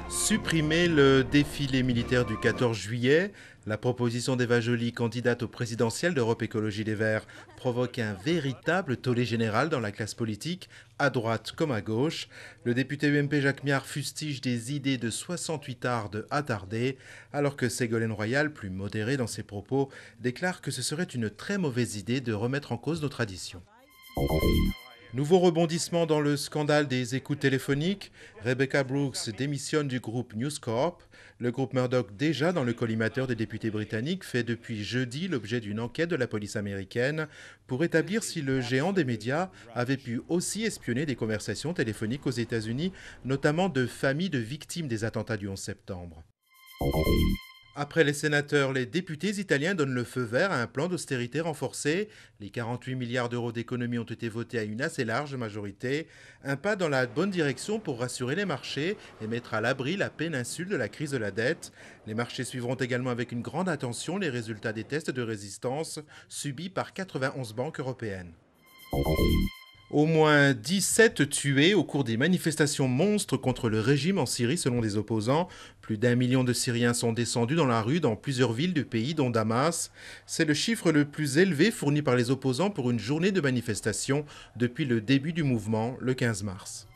Supprimer le défilé militaire du 14 juillet, la proposition d'Eva Joly, candidate au présidentiel d'Europe Écologie Les Verts, provoque un véritable tollé général dans la classe politique, à droite comme à gauche. Le député UMP Jacques Miard fustige des idées de 68 ardes attardées, alors que Ségolène Royal, plus modérée dans ses propos, déclare que ce serait une très mauvaise idée de remettre en cause nos traditions. Nouveau rebondissement dans le scandale des écoutes téléphoniques. Rebecca Brooks démissionne du groupe News Corp. Le groupe Murdoch, déjà dans le collimateur des députés britanniques, fait depuis jeudi l'objet d'une enquête de la police américaine pour établir si le géant des médias avait pu aussi espionner des conversations téléphoniques aux États-Unis, notamment de familles de victimes des attentats du 11 septembre. Après les sénateurs, les députés italiens donnent le feu vert à un plan d'austérité renforcé. Les 48 milliards d'euros d'économies ont été votés à une assez large majorité. Un pas dans la bonne direction pour rassurer les marchés et mettre à l'abri la péninsule de la crise de la dette. Les marchés suivront également avec une grande attention les résultats des tests de résistance subis par 91 banques européennes. Au moins 17 tués au cours des manifestations monstres contre le régime en Syrie selon des opposants. Plus d'1 million de Syriens sont descendus dans la rue dans plusieurs villes du pays, dont Damas. C'est le chiffre le plus élevé fourni par les opposants pour une journée de manifestation depuis le début du mouvement, le 15 mars.